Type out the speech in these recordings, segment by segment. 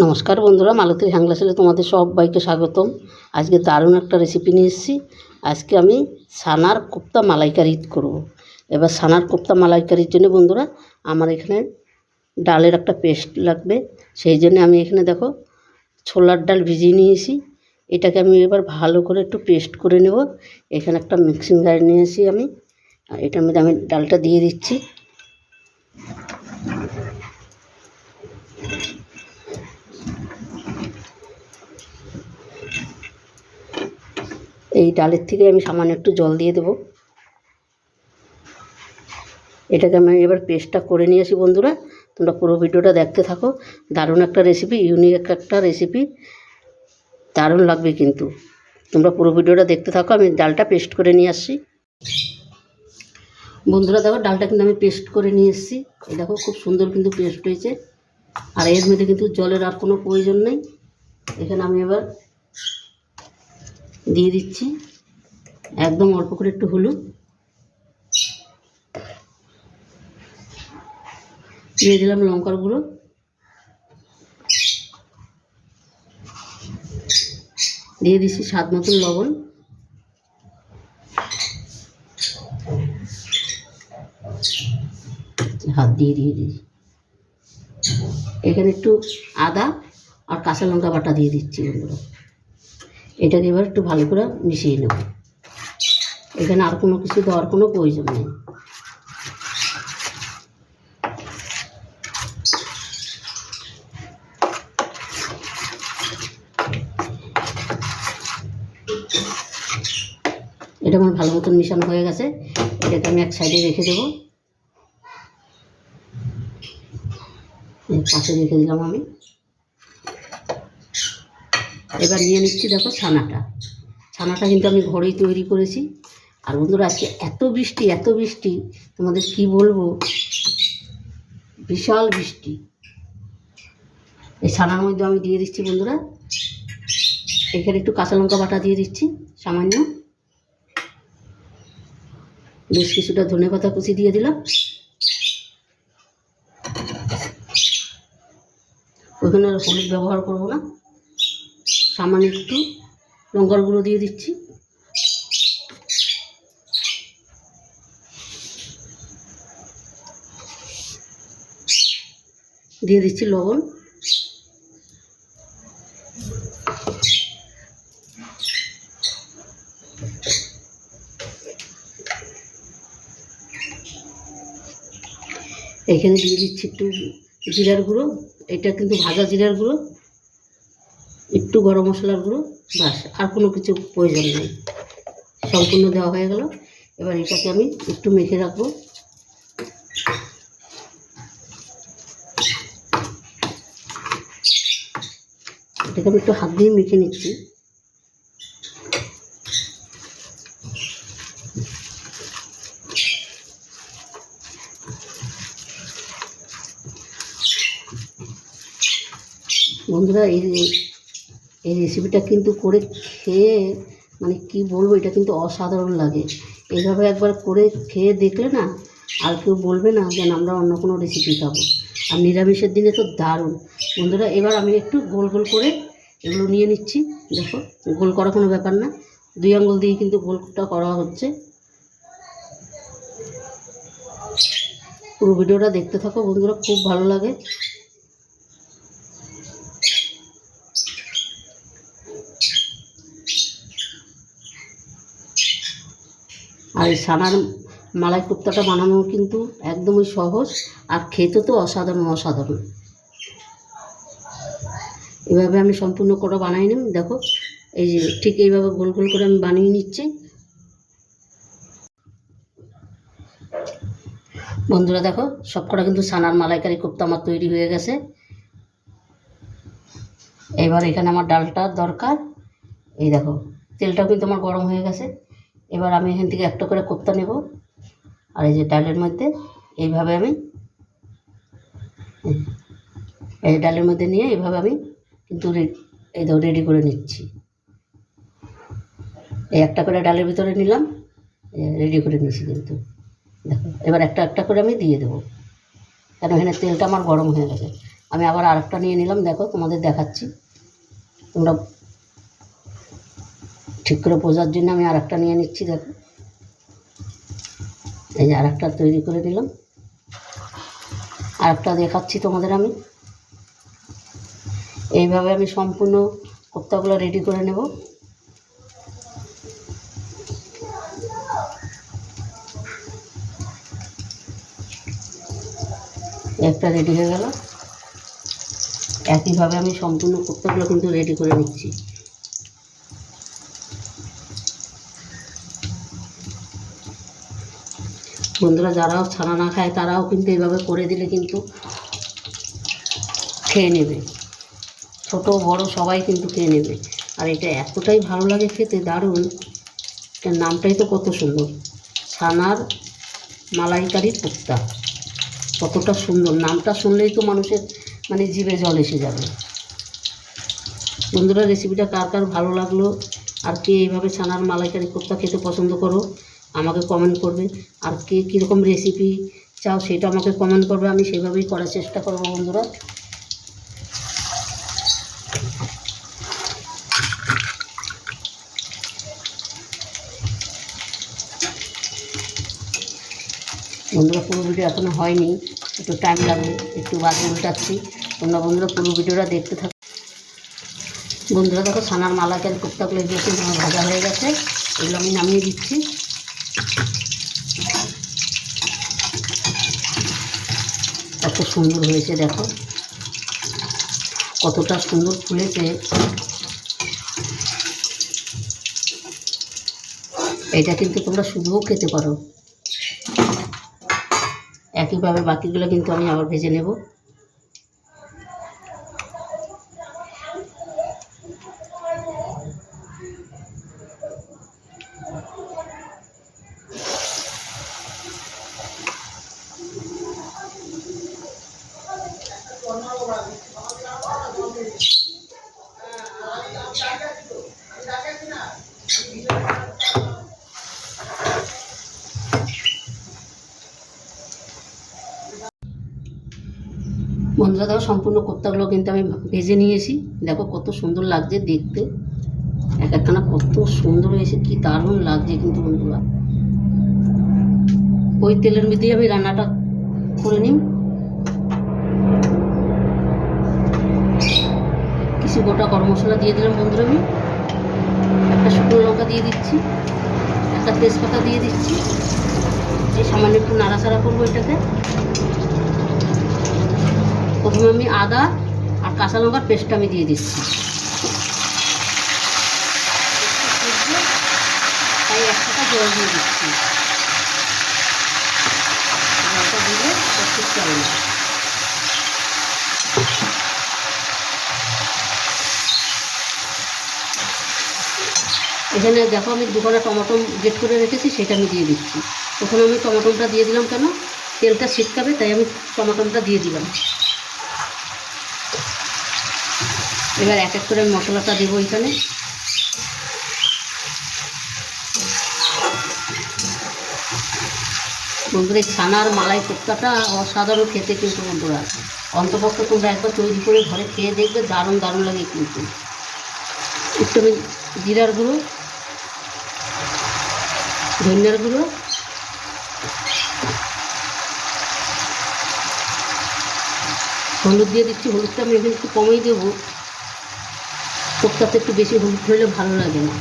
নমস্কার বন্ধুরা, মালতীর হ্যাংলাসেলে তোমাদের সবাইকে স্বাগতম। আজকে দারুণ একটা রেসিপি নিয়ে এসেছি। আজকে আমি ছানার কোপ্তা মালাইকারি করব। এবার ছানার কোপ্তা মালাইকারির জন্য বন্ধুরা আমার এখানে ডালের একটা পেস্ট লাগবে। সেই জন্য আমি এখানে দেখো ছোলার ডাল ভিজিয়ে নিয়েছি। এটাকে আমি এবার ভালো করে একটু পেস্ট করে নেব। এখানে একটা মিক্সিং জার নিয়েছি আমি, এটার মধ্যে আমি ডালটা দিয়ে দিচ্ছি। এই ডালের থেকে আমি সামান্য একটু জল দিয়ে দেবো। এটাকে আমি এবার পেস্টটা করে নিয়ে আসি। বন্ধুরা তোমরা পুরো ভিডিওটা দেখতে থাকো। দারুণ একটা রেসিপি, ইউনিক একটা রেসিপি, দারুণ লাগবে কিন্তু। তোমরা পুরো ভিডিওটা দেখতে থাকো। আমি ডালটা পেস্ট করে নিয়ে আসছি। বন্ধুরা দেখো, ডালটা কিন্তু আমি পেস্ট করে নিয়ে এসেছি। এই দেখো খুব সুন্দর কিন্তু পেস্ট হয়েছে। আর এর মধ্যে কিন্তু জলের আর কোনো প্রয়োজন নেই। এখানে আমি এবার দিয়ে দিচ্ছি একদম অল্প করে একটু হলুদ, দিয়ে দিলাম লঙ্কার গুঁড়ো, দিয়ে দিচ্ছি স্বাদ মতন লবণ, হাত দিয়ে দিচ্ছি। এখানে একটু আদা আর কাঁচা লঙ্কা বাটা দিয়ে দিচ্ছি। বন্ধুরা এটাকে এবার একটু ভালো করে মিশিয়ে নেব। এখানে আর কোনো কিছু দেওয়ার কোনো প্রয়োজন নেই। এটা আমার ভালো মতন মিশানো হয়ে গেছে। এটাকে আমি এক সাইডে রেখে দেবো। পাশে রেখে দিলাম আমি। এবার নিয়ে নিচ্ছি দেখো ছানাটা কিন্তু আমি ঘরেই তৈরি করেছি। আর বন্ধুরা আজকে এত বৃষ্টি তোমাদের কি বলবো, বিশাল বৃষ্টি। এই ছানার মধ্যে আমি দিয়ে দিচ্ছি বন্ধুরা, এখানে একটু কাঁচা লঙ্কা বাটা দিয়ে দিচ্ছি সামান্য, বেশ কিছুটা ধনেপাতা কুচি দিয়ে দিলাম। ওইখানে আর হলুদ ব্যবহার করবো না, সামান্য একটু লঙ্কার গুঁড়ো দিয়ে দিচ্ছি। দিয়ে দিচ্ছি লবণ। এখানে দিয়ে দিচ্ছি একটু জিরার গুঁড়ো, এটা কিন্তু ভাজা জিরার গুঁড়ো, একটু গরম মশলার গুঁড়ো, বাস আর কোনো কিছু প্রয়োজন নেই, সম্পূর্ণ দেওয়া হয়ে গেল। এবার এটাকে আমি একটু মেখে রাখবো। এটাকে আমি একটু হাত দিয়ে মেখে নিচ্ছি। বন্ধুরা এই রেসিপিটা কিন্তু করে খেয়ে মানে কি বলবো, এটা কিন্তু অসাধারণ লাগে। এইভাবে একবার করে খেয়ে দেখলে না আর কেউ বলবে না যে আমরা অন্য কোনো রেসিপি খাবো। আর নিরামিষের দিনে তো দারুণ। বন্ধুরা এবার আমি একটু গোল গোল করে এগুলো নিয়ে নিচ্ছি। দেখো গোল করা কোনো ব্যাপার না, 2 আঙ্গুল দিয়ে কিন্তু গোলটা করা হচ্ছে। পুরো ভিডিওটা দেখতে থাকো বন্ধুরা, খুব ভালো লাগে। আর এই ছানার মালাই কোপ্তাটা বানানো কিন্তু একদমই সহজ, আর খেতে তো অসাধারণ। এভাবে আমি সম্পূর্ণ করে বানাই নিই। দেখো এই যে ঠিক এইভাবে গোল গোল করে আমি বানিয়ে নিচ্ছি। বন্ধুরা দেখো সবকটা কিন্তু ছানার মালাইকারি কোপ্তা আমার তৈরি হয়ে গেছে। এবার এখানে আমার ডালটা দরকার। এই দেখো তেলটাও কিন্তু আমার গরম হয়ে গেছে। এবার আমি এখান থেকে একটা করে কোপ্তা নেব, আর এই যে ডালের মধ্যে এইভাবে আমি এই ডালের মধ্যে নিয়ে এইভাবে আমি কিন্তু এই দেখো রেডি করে নিচ্ছি। এই একটা করে ডালের ভিতরে নিলাম, রেডি করে নিয়েছি কিন্তু। দেখো এবার একটা একটা করে আমি দিয়ে দেবো, কারণ এখানে তেলটা আমার গরম হয়ে গেছে। আমি আবার আরেকটা নিয়ে নিলাম, দেখো তোমাদের দেখাচ্ছি, তোমরা ঠিক করে বোঝার জন্য আমি আরেকটা নিয়ে নিচ্ছি। দেখো এই যে আরেকটা তৈরি করে নিলাম, আরেকটা দেখাচ্ছি তোমাদের আমি। এইভাবে আমি সম্পূর্ণ কোপ্তাগুলো রেডি করে নেব। একটা রেডি হয়ে গেল। একইভাবে আমি সম্পূর্ণ কোপ্তাগুলো কিন্তু রেডি করে নিচ্ছি। বন্ধুরা যারাও ছানা না খায় তারাও কিন্তু এইভাবে করে দিলে কিন্তু খেয়ে নেবে, ছোট বড় সবাই কিন্তু খেয়ে নেবে। আর এটা এতটাই ভালো লাগে খেতে, দারুণ। এটার নামটাই তো কত সুন্দর, ছানার মালাইকারি কোপ্তা। কতটা সুন্দর, নামটা শুনলেই তো মানুষের মানে জিভে জল এসে যাবে। বন্ধুরা রেসিপিটা কার কার ভালো লাগলো, আর কে এইভাবে ছানার মালাইকারি কোপ্তা খেতে পছন্দ করো আমাকে কমেন্ট করবে। আর কে কীরকম রেসিপি চাও সেটা আমাকে কমেন্ট করবে, আমি সেভাবেই করার চেষ্টা করবো। বন্ধুরা পুরো ভিডিও এখনও হয়নি, একটু টাইম লাগবে, একটু বাজে উল্টাচ্ছি। বন্ধুরা পুরো ভিডিওটা দেখতে থাকো। বন্ধুরা দেখো ছানার মালাইকারি কোপ্তাগুলো এগুলো কিন্তু আমার ভাজা হয়ে গেছে, এগুলো আমি নামিয়ে দিচ্ছি। এত সুন্দর হয়েছে, দেখো কতটা সুন্দর ফুলেছে। এটা কিন্তু তোমরা শুধুও খেতে পারো। একইভাবে বাকিগুলো কিন্তু আমি আবার ভেজে নেব। বন্ধুরা দেখো সম্পূর্ণ কোপ্তাগুলো কিন্তু আমি ভেজে নিয়েছি, দেখো কত সুন্দর লাগছে দেখতে, এক একখানা কত সুন্দর হয়েছে, কি দারুণ লাগছে কিন্তু। বন্ধুরা ওই তেলের মধ্যেই আমি রান্নাটা করে নিই। কিছু গোটা গরম মশলা দিয়ে দিলাম বন্ধুরা, আমি একটা শুকনো লঙ্কা দিয়ে দিচ্ছি, একটা তেজপাতা দিয়ে দিচ্ছি। এই সামান্য একটু নাড়াচাড়া করবো এটাকে। প্রথমে আমি আদা আর কাঁচা লঙ্কার পেস্টটা আমি দিয়ে দিচ্ছি, তাই এক টাকা জল দিয়ে দিচ্ছি। জলটা দিলে ঠিক চলে না। এখানে দেখো আমি দুখানা টমেটো গ্রেট করে রেখেছি, সেটা আমি দিয়ে দিচ্ছি। প্রথমে আমি টমেটোটা দিয়ে দিলাম, কেন তেলটা ছিটকাবে তাই আমি টমেটোটা দিয়ে দিলাম। এবার এক এক করে আমি মশলাটা দেবো এখানে। বন্ধুরা এই ছানার মালাই কোপ্তাটা অসাধারণ খেতে কিন্তু। বন্ধুরা অন্তপক্ষে তোমরা একবার তৈরি করে ঘরে খেয়ে দেখবে, দারুণ দারুণ লাগে কিন্তু। একটু আমি জিরার গুঁড়ো, ধনিয়ার গুঁড়ো, হলুদ দিয়ে দিচ্ছি। হলুদটা আমি এখানে একটু কমেই দেবো, কোপ্তাতে একটু বেশি হলুদ হলে ভালো লাগে না।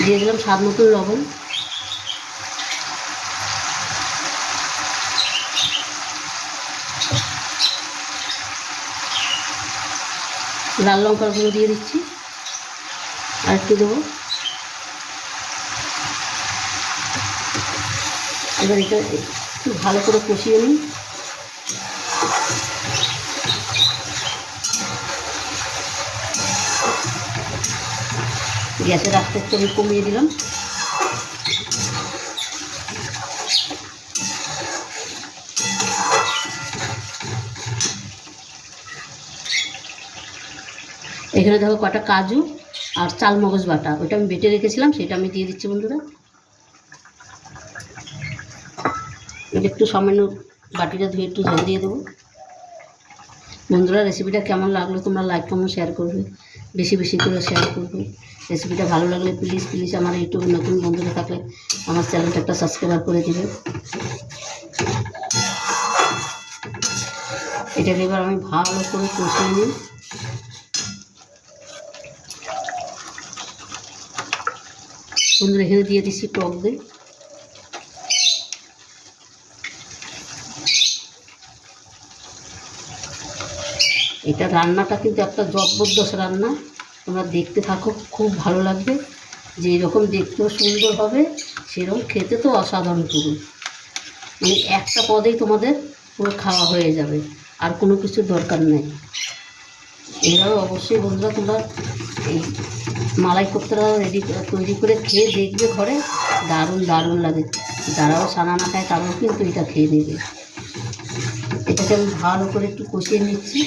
দিয়ে দিলাম স্বাদ মতন লবণ। লাল লঙ্কার গুঁড়ো দিয়ে দিচ্ছি, আর একটু দেবো। এবার এটা একটু ভালো করে কষিয়ে নিই। গ্যাসের আস্তে একটু আমি কমিয়ে দিলাম। এখানে দেখো কটা কাজু আর চাল মগজ বাটা, ওইটা আমি বেটে রেখেছিলাম, সেটা আমি দিয়ে দিচ্ছি। বন্ধুরা এটা একটু সামান্য বাটিটা ধুয়ে একটু জল দিয়ে দেবো। বন্ধুরা রেসিপিটা কেমন লাগলো তোমরা লাইক কমেন্ট শেয়ার করবে, বেশি বেশি করে শেয়ার করবে। রেসিপিটা ভালো লাগলে প্লিজ প্লিজ আমার ইউটিউবে নতুন বন্ধুরা থাকলে আমার চ্যানেলটা একটা সাবস্ক্রাইব করে দেবে। এটাকে এবার আমি ভালো করে কষিয়ে নিই। বন্ধুরা এখানে দিয়ে দিচ্ছি টক দই। এটা রান্নাটা কিন্তু একটা জবরদস্ত রান্না, তোমরা দেখতে থাকো, খুব ভালো লাগবে। যে এরকম দেখতেও সুন্দর হবে সেরকম খেতে তো অসাধারণ পুরো, মানে একটা পদেই তোমাদের পুরো খাওয়া হয়ে যাবে, আর কোনো কিছুর দরকার নেই। এরাও অবশ্যই বন্ধুরা তোমরা এই মালাই কোপ্তাটা তৈরি করে খেয়ে দেখবে ঘরে, দারুণ দারুণ লাগে। যারাও সানা না খায় তারাও কিন্তু এটা খেয়ে নেবে। এটাকে আমি ভালো করে একটু কষিয়ে নিচ্ছি।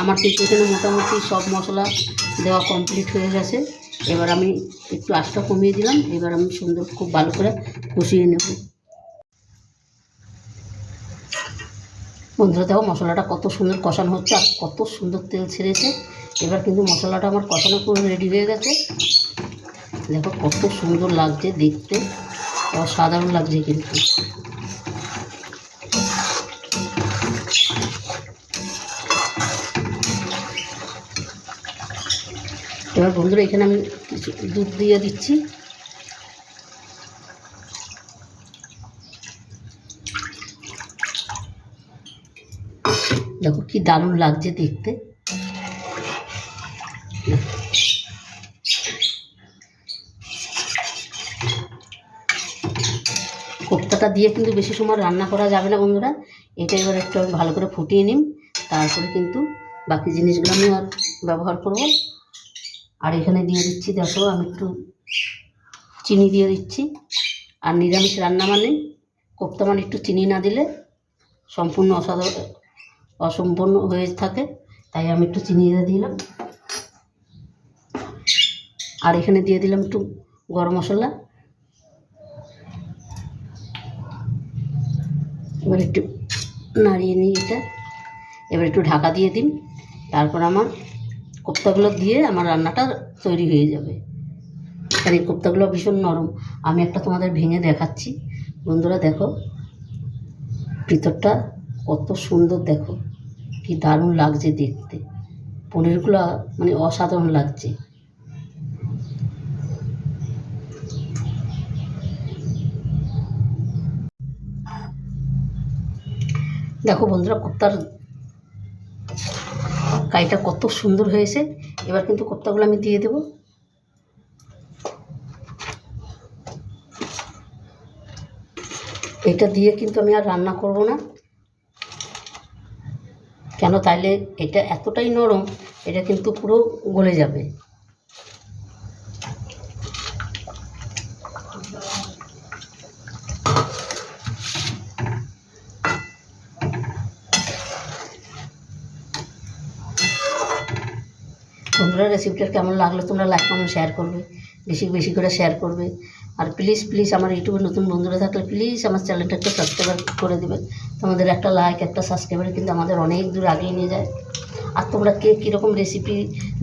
আমার কিন্তু এখানে মোটামুটি সব মশলা দেওয়া কমপ্লিট হয়ে গেছে। এবার আমি একটু আঁচটা কমিয়ে দিলাম। এবার আমি সুন্দর খুব ভালো করে কষিয়ে নেব। বন্ধুরা দেখো মশলাটা কত সুন্দর কষানো হচ্ছে আর কত সুন্দর তেল ছেড়েছে। এবার কিন্তু মশলাটা আমার কষানো পুরো রেডি হয়ে গেছে। দেখো কত সুন্দর লাগছে দেখতে, অসাধারণ লাগছে কিন্তু। এবার বন্ধুরা এখানে আমি কিছু দুধ দিয়ে দিচ্ছি। দেখো কি দারুণ লাগছে দেখতে। কোপ্তাটা দিয়ে কিন্তু বেশি সময় রান্না করা যাবে না বন্ধুরা। এটা এবার একটু আমি ভালো করে ফুটিয়ে নিই, তারপরে কিন্তু বাকি জিনিসগুলো আমি আর ব্যবহার করব। আর এখানে দিয়ে দিচ্ছি, দেখো আমি একটু চিনি দিয়ে দিচ্ছি। আর নিরামিষ রান্না মানে কোপ্তা মানে একটু চিনি না দিলে সম্পূর্ণ অসম্পূর্ণ হয়ে থাকে, তাই আমি একটু চিনি দিয়ে দিলাম। আর এখানে দিয়ে দিলাম একটু গরম মশলা। এবার একটু নাড়িয়ে নিই এটা। এবার একটু ঢাকা দিয়ে দিন, তারপর আমার কোপ্তাগুলো দিয়ে আমার রান্নাটা তৈরি হয়ে যাবে। কারণ এই কোপ্তাগুলো ভীষণ নরম। আমি একটা তোমাদের ভেঙে দেখাচ্ছি। বন্ধুরা দেখো ভিতরটা কত সুন্দর, দেখো কি দারুণ লাগছে দেখতে। পনিরগুলো মানে অসাধারণ লাগছে। দেখো বন্ধুরা কোপ্তার কাইটা কত সুন্দর হয়েছে। এবার কিন্তু কোপ্তাগুলো আমি দিয়ে দেবো। এটা দিয়ে কিন্তু আমি আর রান্না করব না, কেন তাইলে এটা এতটাই নরম, এটা কিন্তু পুরো গলে যাবে। বন্ধুরা রেসিপিটা কেমন লাগলো তোমরা লাইক কমেন্ট শেয়ার করবে, বেশি বেশি করে শেয়ার করবে। আর প্লিজ প্লিজ আমার ইউটিউবে নতুন বন্ধুরা থাকলে প্লিজ আমার চ্যানেলটা একটু সাবস্ক্রাইব করে দেবে। তোমাদের একটা লাইক একটা সাবস্ক্রাইবার কিন্তু আমাদের অনেক দূর আগিয়ে নিয়ে যায়। আর তোমরা কে কীরকম রেসিপি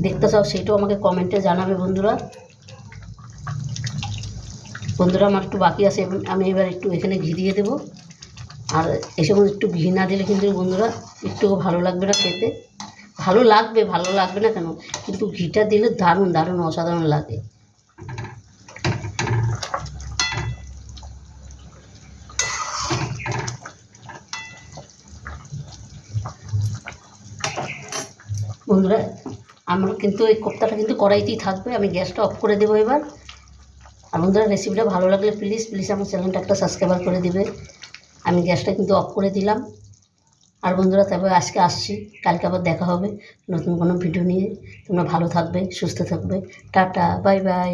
দেখতে চাও সেটাও আমাকে কমেন্টে জানাবে বন্ধুরা। বন্ধুরা আমার একটু বাকি আছে, আমি এবার একটু এখানে ঘি দিয়ে দেবো। আর এসব একটু ঘি না দিলে কিন্তু বন্ধুরা একটুও ভালো লাগবে না খেতে। ভালো লাগবে না কেন, কিন্তু ঘিটা দিলে দারুণ দারুণ অসাধারণ লাগে। বন্ধুরা আমার কিন্তু এই কোপ্তাটা কিন্তু কড়াইতেই থাকবে, আমি গ্যাসটা অফ করে দেবো এবার। আর বন্ধুরা রেসিপিটা ভালো লাগলে প্লিজ প্লিজ আমার চ্যানেলটা একটা সাবস্ক্রাইব করে দেবে। আমি গ্যাসটা কিন্তু অফ করে দিলাম। আর বন্ধুরা তবে আজকে আসছি, কালকে আবার দেখা হবে নতুন কোনো ভিডিও নিয়ে। তোমরা ভালো থাকবে, সুস্থ থাকবে। Tata, bye bye.